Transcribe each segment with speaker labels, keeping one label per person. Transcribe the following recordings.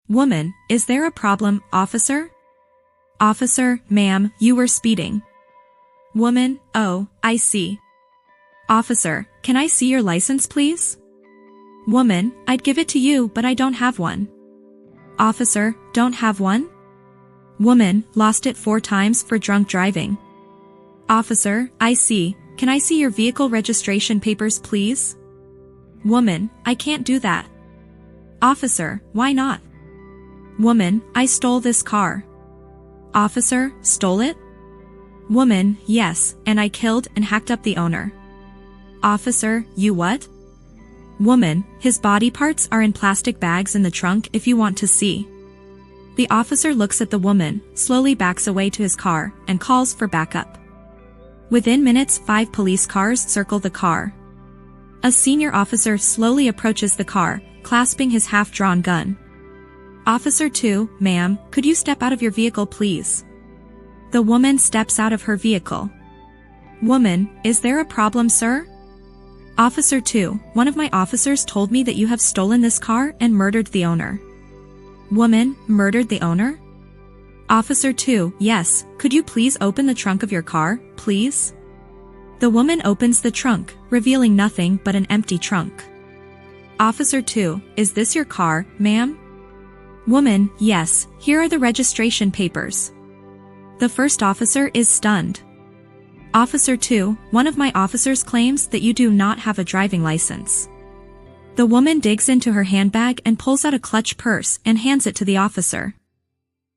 Speaker 1: Woman, is there a problem, officer? Officer, ma'am, you were speeding. Woman, oh, I see. Officer, can I see your license please? Woman, I'd give it to you but I don't have one. Officer, don't have one? Woman, lost it 4 times for drunk driving. Officer, I see, can I see your vehicle registration papers please? Woman, I can't do that. Officer, why not? Woman, I stole this car. Officer, stole it? Woman, yes, and I killed and hacked up the owner. Officer, you what? Woman, his body parts are in plastic bags in the trunk if you want to see. The officer looks at the woman, slowly backs away to his car, and calls for backup. Within minutes 5 police cars circle the car. A senior officer slowly approaches the car, clasping his half-drawn gun. Officer 2, ma'am, could you step out of your vehicle please? The woman steps out of her vehicle. Woman, is there a problem sir? Officer 2, one of my officers told me that you have stolen this car and murdered the owner. Woman, murdered the owner? Officer 2, yes, could you please open the trunk of your car, please? The woman opens the trunk, revealing nothing but an empty trunk. Officer 2, is this your car, ma'am? Woman, yes, here are the registration papers. The first officer is stunned. Officer 2, one of my officers claims that you do not have a driving license. The woman digs into her handbag and pulls out a clutch purse and hands it to the officer.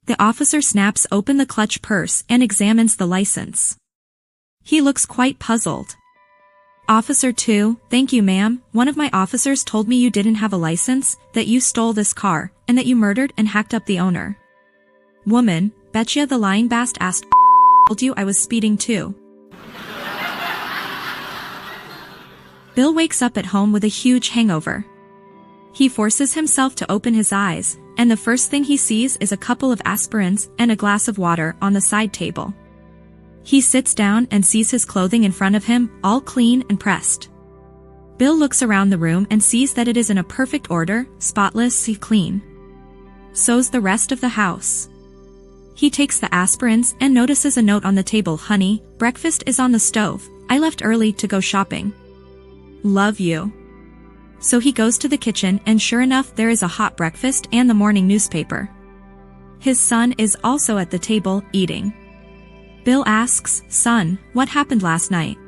Speaker 1: The officer snaps open the clutch purse and examines the license. He looks quite puzzled. Officer 2, thank you ma'am, one of my officers told me you didn't have a license, that you stole this car, and that you murdered and hacked up the owner. Woman, betcha the lying bast asked told you I was speeding too. Bill wakes up at home with a huge hangover. He forces himself to open his eyes, and the first thing he sees is a couple of aspirins and a glass of water on the side table. He sits down and sees his clothing in front of him, all clean and pressed. Bill looks around the room and sees that it is in a perfect order, spotlessly clean. So's the rest of the house. He takes the aspirins and notices a note on the table. Honey, breakfast is on the stove. I left early to go shopping. Love you. So he goes to the kitchen and sure enough there is a hot breakfast and the morning newspaper. His son is also at the table, eating. Bill asks, son, what happened last night?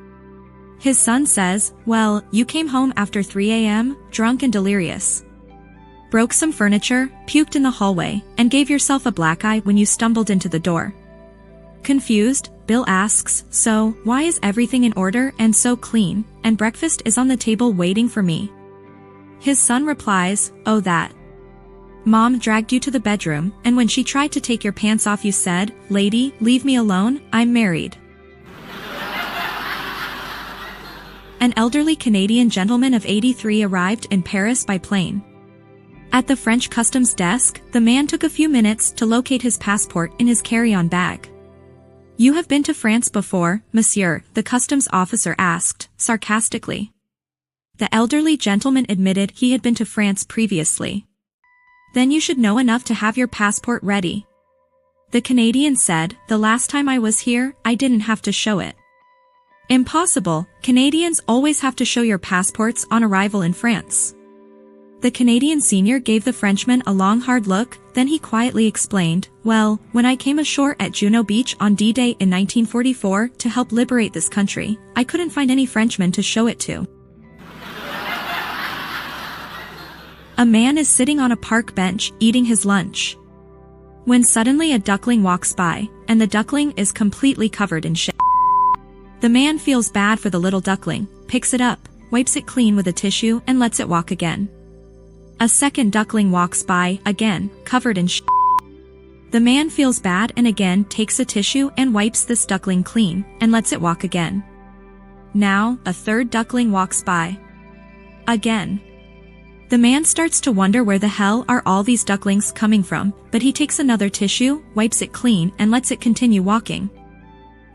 Speaker 1: His son says, well, you came home after 3 a.m., drunk and delirious. Broke some furniture, puked in the hallway, and gave yourself a black eye when you stumbled into the door. Confused, Bill asks, so, why is everything in order and so clean, and breakfast is on the table waiting for me? His son replies, oh that. Mom dragged you to the bedroom, and when she tried to take your pants off you said, lady, leave me alone, I'm married. An elderly Canadian gentleman of 83 arrived in Paris by plane. At the French customs desk, the man took a few minutes to locate his passport in his carry-on bag. You have been to France before, monsieur, the customs officer asked, sarcastically. The elderly gentleman admitted he had been to France previously. Then you should know enough to have your passport ready. The Canadian said, the last time I was here, I didn't have to show it. Impossible, Canadians always have to show your passports on arrival in France. The Canadian senior gave the Frenchman a long hard look, then he quietly explained, well, when I came ashore at Juno Beach on D-Day in 1944 to help liberate this country, I couldn't find any Frenchman to show it to. A man is sitting on a park bench, eating his lunch. When suddenly a duckling walks by, and the duckling is completely covered in shit. The man feels bad for the little duckling, picks it up, wipes it clean with a tissue and lets it walk again. A second duckling walks by, again, covered in shit. The man feels bad and again takes a tissue and wipes this duckling clean, and lets it walk again. Now, a third duckling walks by. Again. The man starts to wonder where the hell are all these ducklings coming from, but he takes another tissue, wipes it clean and lets it continue walking.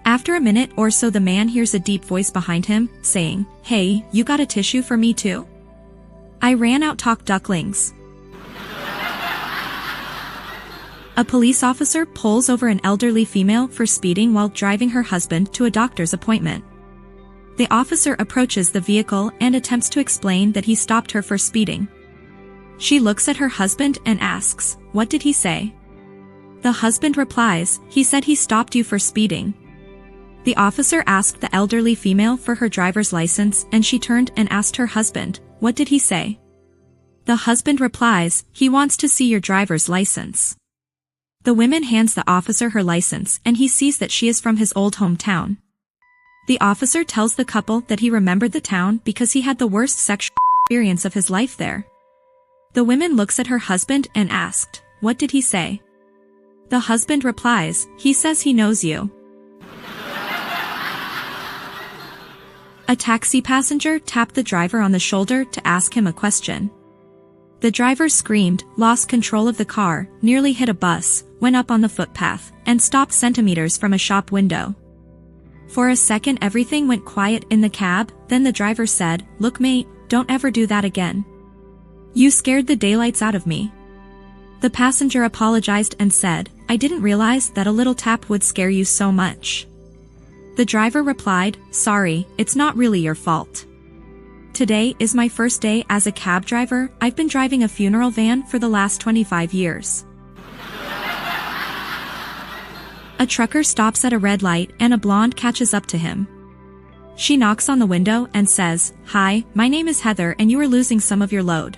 Speaker 1: After a minute or so the man hears a deep voice behind him, saying, hey, you got a tissue for me too? I ran out talk ducklings. A police officer pulls over an elderly female for speeding while driving her husband to a doctor's appointment. The officer approaches the vehicle and attempts to explain that he stopped her for speeding. She looks at her husband and asks, "What did he say?" The husband replies, "He said he stopped you for speeding." The officer asked the elderly female for her driver's license and she turned and asked her husband, "What did he say?" The husband replies, "He wants to see your driver's license." The woman hands the officer her license and he sees that she is from his old hometown. The officer tells the couple that he remembered the town because he had the worst sexual experience of his life there. The woman looks at her husband and asked, "What did he say?" The husband replies, "He says he knows you." A taxi passenger tapped the driver on the shoulder to ask him a question. The driver screamed, lost control of the car, nearly hit a bus, went up on the footpath, and stopped centimeters from a shop window. For a second everything went quiet in the cab, then the driver said, "Look mate, don't ever do that again. You scared the daylights out of me." The passenger apologized and said, "I didn't realize that a little tap would scare you so much." The driver replied, "Sorry, it's not really your fault. Today is my first day as a cab driver. I've been driving a funeral van for the last 25 years. A trucker stops at a red light and a blonde catches up to him. She knocks on the window and says, "Hi, my name is Heather and you are losing some of your load."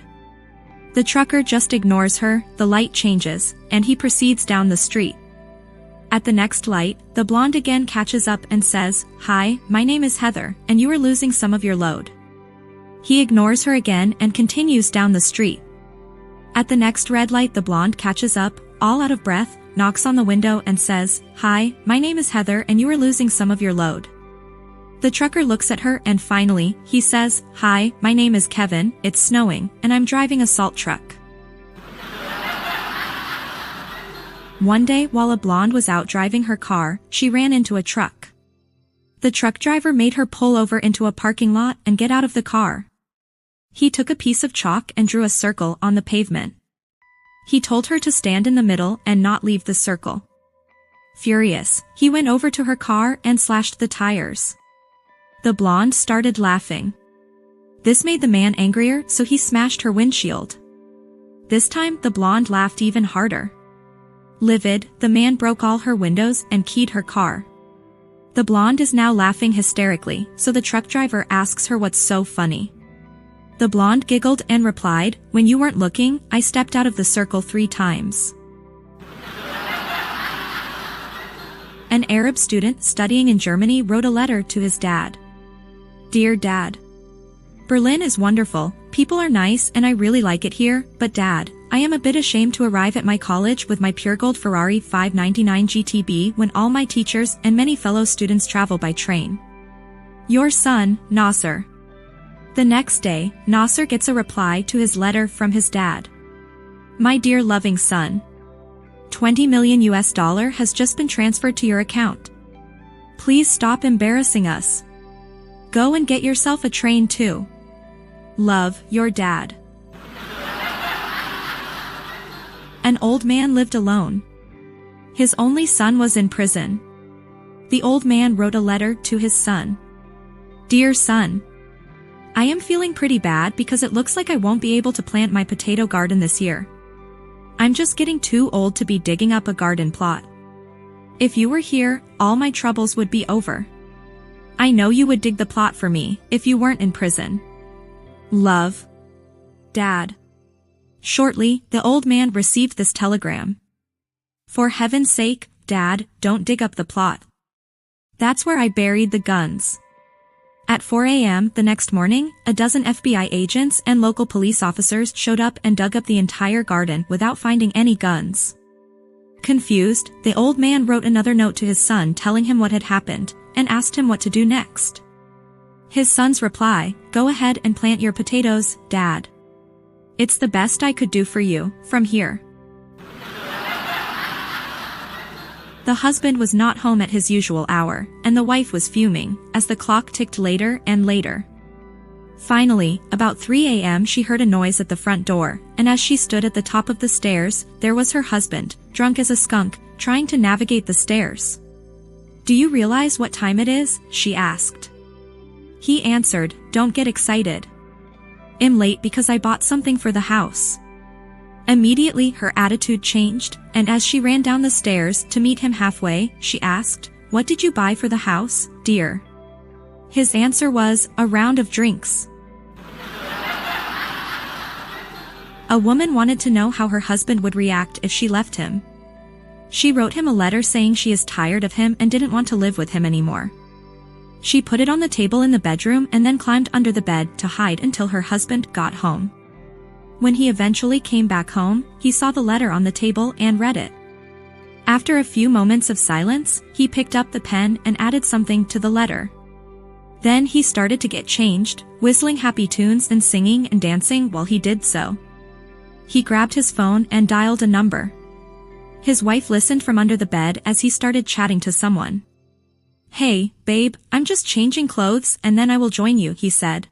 Speaker 1: The trucker just ignores her, the light changes, and he proceeds down the street. At the next light, the blonde again catches up and says, "Hi, my name is Heather, and you are losing some of your load." He ignores her again and continues down the street. At the next red light the blonde catches up, all out of breath, knocks on the window and says, "Hi, my name is Heather and you are losing some of your load." The trucker looks at her and finally, he says, "Hi, my name is Kevin, it's snowing, and I'm driving a salt truck." One day while a blonde was out driving her car, she ran into a truck. The truck driver made her pull over into a parking lot and get out of the car. He took a piece of chalk and drew a circle on the pavement. He told her to stand in the middle and not leave the circle. Furious, he went over to her car and slashed the tires. The blonde started laughing. This made the man angrier, so he smashed her windshield. This time the blonde laughed even harder. Livid, the man broke all her windows and keyed her car. The blonde is now laughing hysterically, so the truck driver asks her what's so funny. The blonde giggled and replied, "When you weren't looking, I stepped out of the circle 3 times. An Arab student studying in Germany wrote a letter to his dad. "Dear Dad, Berlin is wonderful, people are nice and I really like it here, but Dad, I am a bit ashamed to arrive at my college with my pure gold Ferrari 599 GTB when all my teachers and many fellow students travel by train. Your son, Nasser." The next day, Nasser gets a reply to his letter from his dad. "My dear loving son, $20 million has just been transferred to your account. Please stop embarrassing us. Go and get yourself a train too. Love, your dad." An old man lived alone. His only son was in prison. The old man wrote a letter to his son. "Dear son, I am feeling pretty bad because it looks like I won't be able to plant my potato garden this year. I'm just getting too old to be digging up a garden plot. If you were here, all my troubles would be over. I know you would dig the plot for me if you weren't in prison. Love, Dad." Shortly, the old man received this telegram. "For heaven's sake, Dad, don't dig up the plot. That's where I buried the guns." At 4 a.m. the next morning, a dozen FBI agents and local police officers showed up and dug up the entire garden without finding any guns. Confused, the old man wrote another note to his son telling him what had happened, and asked him what to do next. His son's reply, "Go ahead and plant your potatoes, Dad. It's the best I could do for you, from here." The husband was not home at his usual hour, and the wife was fuming, as the clock ticked later and later. Finally, about 3 a.m. she heard a noise at the front door, and as she stood at the top of the stairs, there was her husband, drunk as a skunk, trying to navigate the stairs. "Do you realize what time it is?" she asked. He answered, "Don't get excited. I'm late because I bought something for the house." Immediately her attitude changed, and as she ran down the stairs to meet him halfway, she asked, "What did you buy for the house, dear?" His answer was, "A round of drinks." A woman wanted to know how her husband would react if she left him. She wrote him a letter saying she is tired of him and didn't want to live with him anymore. She put it on the table in the bedroom and then climbed under the bed to hide until her husband got home. When he eventually came back home, he saw the letter on the table and read it. After a few moments of silence, he picked up the pen and added something to the letter. Then he started to get changed, whistling happy tunes and singing and dancing while he did so. He grabbed his phone and dialed a number. His wife listened from under the bed as he started chatting to someone. "Hey, babe, I'm just changing clothes and then I will join you," he said.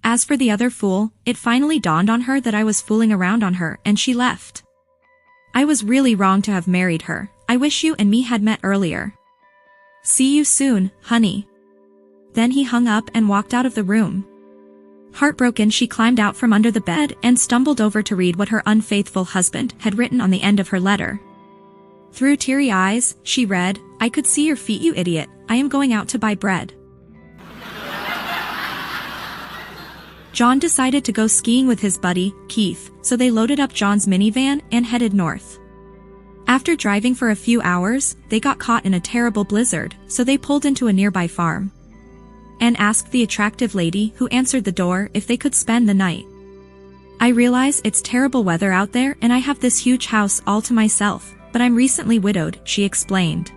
Speaker 1: As for the other fool, it finally dawned on her that I was fooling around on her and she left. "I was really wrong to have married her. I wish you and me had met earlier. See you soon, honey." Then he hung up and walked out of the room. Heartbroken, she climbed out from under the bed and stumbled over to read what her unfaithful husband had written on the end of her letter. Through teary eyes, she read, "I could see your feet, you idiot. I am going out to buy bread." John decided to go skiing with his buddy, Keith, so they loaded up John's minivan and headed north. After driving for a few hours, they got caught in a terrible blizzard, so they pulled into a nearby farm and asked the attractive lady who answered the door if they could spend the night. "I realize it's terrible weather out there and I have this huge house all to myself, but I'm recently widowed," she explained.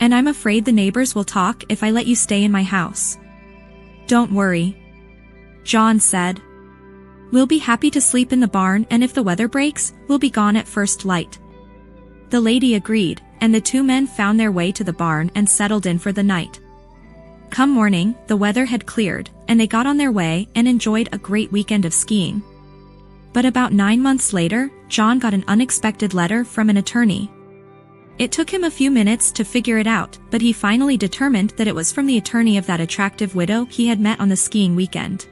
Speaker 1: "And I'm afraid the neighbors will talk if I let you stay in my house." "Don't worry," John said. "We'll be happy to sleep in the barn, and if the weather breaks, we'll be gone at first light." The lady agreed, and the two men found their way to the barn and settled in for the night. Come morning, the weather had cleared, and they got on their way and enjoyed a great weekend of skiing. But about 9 months later, John got an unexpected letter from an attorney. It took him a few minutes to figure it out, but he finally determined that it was from the attorney of that attractive widow he had met on the skiing weekend.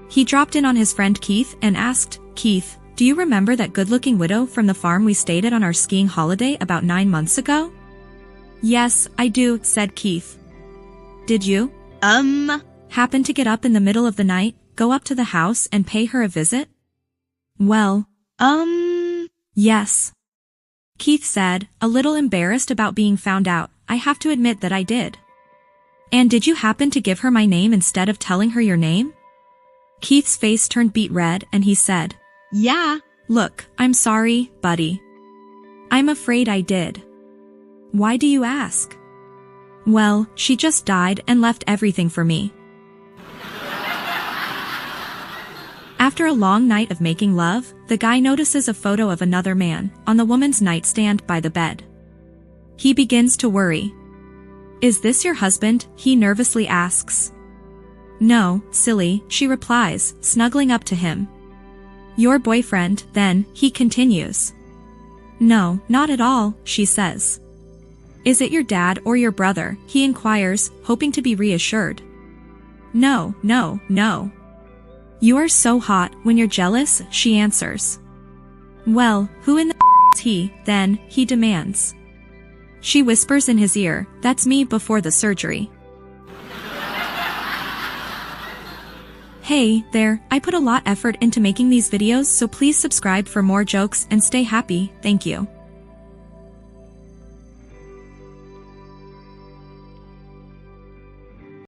Speaker 1: He dropped in on his friend Keith and asked, "Keith, do you remember that good-looking widow from the farm we stayed at on our skiing holiday about 9 months ago?" "Yes, I do," said Keith. "Did you, happen to get up in the middle of the night, go up to the house and pay her a visit?" "Well, yes," Keith said, a little embarrassed about being found out. "I have to admit that I did." "And did you happen to give her my name instead of telling her your name?" Keith's face turned beet red and he said, "Yeah, look, I'm sorry, buddy. I'm afraid I did." "Why do you ask?" "Well, she just died and left everything for me." After a long night of making love, the guy notices a photo of another man on the woman's nightstand by the bed. He begins to worry. "Is this your husband?" he nervously asks. "No, silly," she replies, snuggling up to him. "Your boyfriend, then," he continues. "No, not at all," she says. "Is it your dad or your brother?" he inquires, hoping to be reassured. "No, no, no." "You are so hot when you're jealous," she answers. "Well, who in the is he, then?" he demands. She whispers in his ear, "That's me before the surgery." Hey there, I put a lot of effort into making these videos, so please subscribe for more jokes and stay happy, thank you.